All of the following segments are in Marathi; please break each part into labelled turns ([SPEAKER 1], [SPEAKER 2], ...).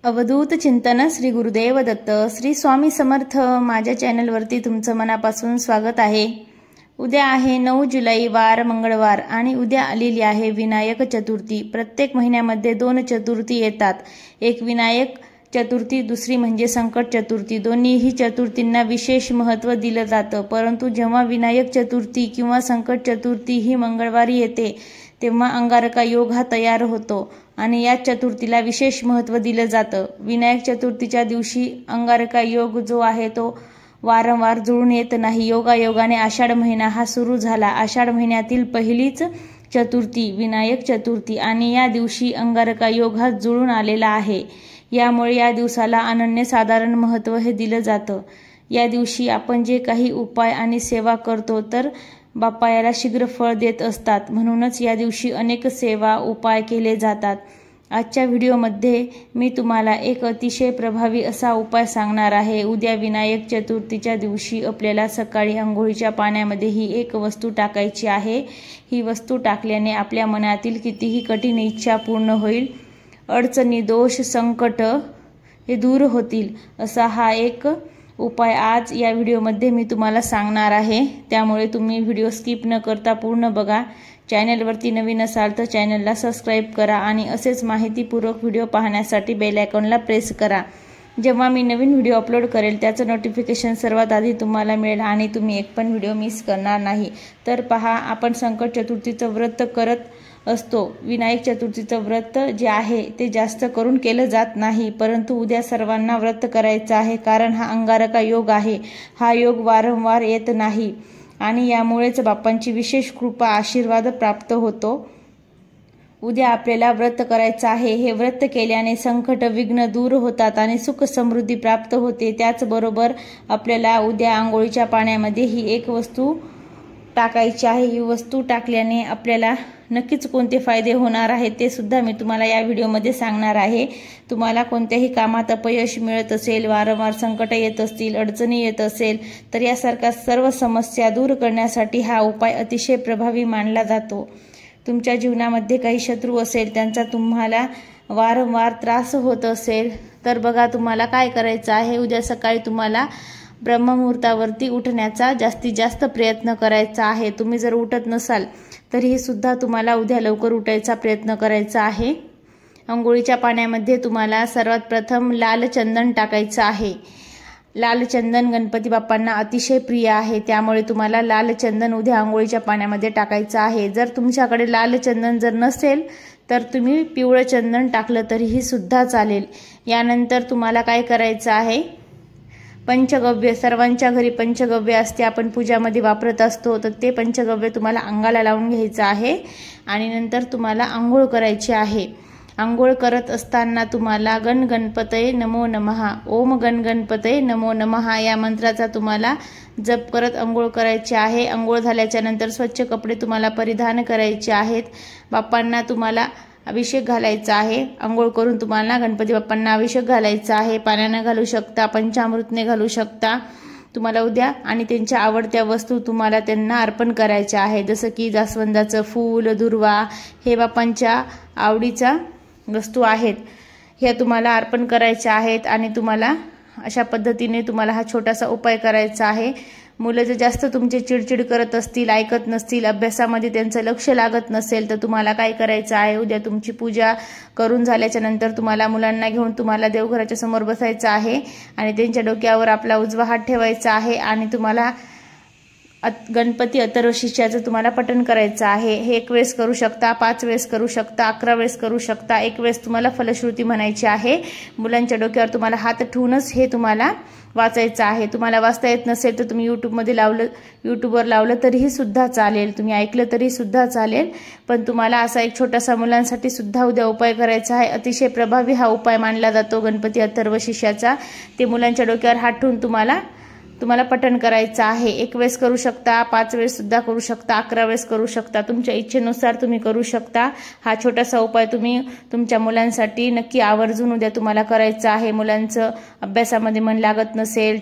[SPEAKER 1] अवधूत चिंतन श्री गुरुदेव दत्त श्री स्वामी समर्थ। माझ्या चॅनलवरती तुमचं मनापासून स्वागत आहे। उद्या आहे 9 जुलै वार मंगळवार आणि उद्या आलेली आहे विनायक चतुर्थी। प्रत्येक महिन्यामध्ये 2 चतुर्थी येतात, एक विनायक चतुर्थी, दुसरी म्हणजे संकट चतुर्थी। दोन्हीही चतुर्थींना विशेष महत्त्व दिलं जातं, परंतु जेव्हा विनायक चतुर्थी किंवा संकट चतुर्थी ही मंगळवारी येते तेव्हा अंगारका योग हा तयार होतो आणि या चतुर्थीला विशेष महत्त्व दिलं जातं। विनायक चतुर्थीच्या दिवशी अंगारका योग जो आहे तो वारंवार जुळून येत नाही। योगायोगाने आषाढ महिना हा सुरू झाला। आषाढ महिन्यातील पहिलीच चतुर्थी विनायक चतुर्थी आणि या दिवशी अंगारका योग हा जुळून आलेला आहे। यामुळे या दिवसाला अनन्यसाधारण महत्त्व हे दिलं जातं। या दिवशी आपण जे काही उपाय आणि सेवा करतो तर बाप्पा याला शीघ्र फळ देत असतात, म्हणूनच या दिवशी अनेक सेवा उपाय केले जातात। आजच्या व्हिडिओमध्ये मी तुम्हाला एक अतिशय प्रभावी असा उपाय सांगणार आहे। उद्या विनायक चतुर्थीच्या दिवशी आपल्याला सकाळी अंघोळीच्या पाण्यामध्ये ही एक वस्तू टाकायची आहे। ही वस्तू टाकल्याने आपल्या मनातील कितीही कठीण इच्छा पूर्ण होईल, अडचणी दोष संकट हे दूर होतील असा हा एक उपाय आज या व्हिडिओमध्ये मी तुम्हाला सांगणार आहे। त्यामुळे तुम्ही व्हिडिओ स्किप न करता पूर्ण बघा। चॅनलवरती नवीन असाल तर चॅनलला सबस्क्राइब करा आणि असेच माहितीपूर्वक व्हिडिओ पाहण्यासाठी बेल आयकॉनला प्रेस करा। जेव्हा मी नवीन व्हिडिओ अपलोड करेल त्याचं नोटिफिकेशन सर्वात आधी तुम्हाला मिळेल आणि तुम्ही एक पण व्हिडिओ मिस करणार नाही। तर पहा, आपण संकट चतुर्थीचं व्रत करत असतो। विनायक चतुर्थीचं व्रत जे आहे ते जास्त करून केलं जात नाही, परंतु उद्या सर्वांना व्रत करायचं आहे, कारण हा अंगारका योग आहे। हा योग वारंवार येत नाही आणि यामुळेच बाप्पांची विशेष कृपा आशीर्वाद प्राप्त होतो। उद्या आपल्याला व्रत करायचं आहे। हे व्रत केल्याने संकट विघ्न दूर होतात आणि सुख समृद्धी प्राप्त होते। त्याचबरोबर आपल्याला उद्या आंघोळीच्या पाण्यामध्ये ही एक वस्तू टाकायची आहे। ही वस्तू टाकल्याने आपल्याला नक्कीच कोणते फायदे होणार आहेत ते सुद्धा मी तुम्हाला या व्हिडिओमध्ये सांगणार आहे। तुम्हाला कोणत्याही कामात अपयश मिळत असेल, वारंवार संकट येत असतील, अडचणी येत असेल तर यासारख्या सर्व समस्या दूर करण्यासाठी हा उपाय अतिशय प्रभावी मानला जातो। तुमच्या जीवनामध्ये काही शत्रू असेल, त्यांचा तुम्हाला वारंवार त्रास होत असेल तर बघा, तुम्हाला काय करायचं आहे। उद्या सकाळी तुम्हाला ब्रह्ममुहूर्तावरती उठण्याचा जास्तीत जास्त प्रयत्न करायचा आहे। तुम्ही जर उठत नसाल तरीही सुद्धा तुम्हाला उद्या लवकर उठायचा प्रयत्न करायचा आहे। अंघोळीच्या पाण्यामध्ये तुम्हाला सर्वात प्रथम लाल चंदन टाकायचं आहे। लाल चंदन गणपती बाप्पांना अतिशय प्रिय आहे, त्यामुळे तुम्हाला लाल चंदन उद्या अंघोळीच्या पाण्यामध्ये टाकायचं आहे। जर तुमच्याकडे लाल चंदन जर नसेल तर तुम्ही पिवळं चंदन टाकलं तरीही सुद्धा चालेल। यानंतर तुम्हाला काय करायचं आहे, पंचगव्य, सर्वांच्या घरी पंचगव्य असते, आपण पूजामध्ये वापरत असतो, तर ते पंचगव्य तुम्हाला अंगाला लावून घ्यायचं आहे आणि नंतर तुम्हाला आंघोळ करायची आहे। आंघोळ करत असताना तुम्हाला गण गणपतये नमो नमः, ओम गण गणपतये नमो नमः या मंत्राचा तुम्हाला जप करत आंघोळ करायची आहे। आंघोळ झाल्याच्या नंतर स्वच्छ कपडे तुम्हाला परिधान करायचे आहेत। बाप्पांना तुम्हाला अभिषेक घालायचा आहे। आंघोळ करून तुम्हाला गणपती बाप्पांना अभिषेक घालायचा आहे। पाण्याने घालू शकता, पंचामृतने घालू शकता तुम्हाला उद्या, आणि त्यांच्या आवडत्या वस्तू तुम्हाला त्यांना अर्पण करायच्या आहे, जसं की जास्वंदाचं फूल, दुर्वा, हे बाप्पांच्या आवडीचा वस्तू आहेत, ह्या तुम्हाला अर्पण करायच्या आहेत। आणि तुम्हाला अशा पद्धतीने तुम्हाला हा छोटासा उपाय करायचा आहे। मुलं जर जास्त तुमचे चिडचिड करत असतील, ऐकत नसतील, अभ्यासामध्ये त्यांचं लक्ष लागत नसेल तर तुम्हाला काय करायचं आहे, उद्या तुमची पूजा करून झाल्याच्या नंतर तुम्हाला मुलांना घेऊन तुम्हाला देवघराच्या समोर बसायचं आहे आणि त्यांच्या डोक्यावर आपला उजवा हात ठेवायचा आहे आणि तुम्हाला गणपती अथर्वशीर्षाचं तुम्हाला पठण करायचं आहे। हे 1 वेळेस करू शकता, 5 वेळेस करू शकता, 11 वेळेस करू शकता। 1 वेळेस तुम्हाला फलश्रुती म्हणायची आहे। मुलांच्या डोक्यावर तुम्हाला हात ठेवूनच हे तुम्हाला वाचायचं आहे। तुम्हाला वाचता येत नसेल तर तुम्ही यूट्यूबवर लावलं तरीही सुद्धा चालेल, तुम्ही ऐकलं तरी सुद्धा चालेल, पण तुम्हाला असा एक छोटासा मुलांसाठी सुद्धा उद्या उपाय करायचा आहे। अतिशय प्रभावी हा उपाय मानला जातो गणपती अथर्वशीर्षाचा। ते मुलांच्या डोक्यावर हात ठेवून तुम्हाला पठण करायचं आहे। 1 वेळेस करू शकता, 5 वेळेस सुद्धा करू शकता, 11 वेळेस करू शकता, तुमच्या इच्छेनुसार तुम्ही करू शकता। हा छोटासा उपाय तुम्ही तुमच्या मुलांसाठी नक्की आवर्जून उद्या तुम्हाला करायचा आहे। मुलांचं अभ्यासामध्ये मन लागत नसेल,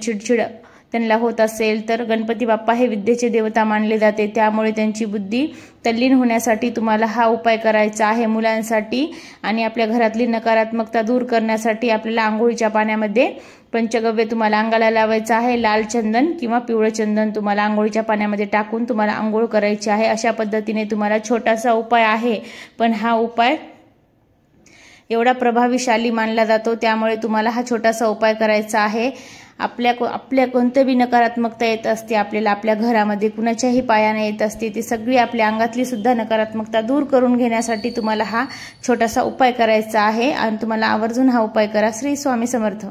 [SPEAKER 1] त्यांना होत असेल तर गणपती बाप्पा हे विद्येचे देवता मानले जाते, त्यामुळे त्यांची बुद्धी तल्लीन होण्यासाठी तुम्हाला हा उपाय करायचा आहे मुलांसाठी। आणि आपल्या घरातली नकारात्मकता दूर करण्यासाठी आपल्याला आंघोळीच्या पाण्यामध्ये पंचगव्य तुम्हाला अंगाला लावायचं आहे। लाल चंदन किंवा पिवळं चंदन तुम्हाला आंघोळीच्या पाण्यामध्ये टाकून तुम्हाला आंघोळ करायची आहे। अशा पद्धतीने तुम्हाला छोटासा उपाय आहे, पण हा उपाय एवढा प्रभावीशाली मानला जातो, त्यामुळे तुम्हाला हा छोटासा उपाय करायचा आहे। आपल्या कोणतीही नकारात्मकता येत असते आपल्याला, आपल्या घरामध्ये कुणाच्याही पायाने येत असते, ती सगळी आपल्या अंगातली सुद्धा नकारात्मकता दूर करून घेण्यासाठी तुम्हाला हा छोटासा उपाय करायचा आहे आणि तुम्हाला आवर्जून हा उपाय करा। श्री स्वामी समर्थ।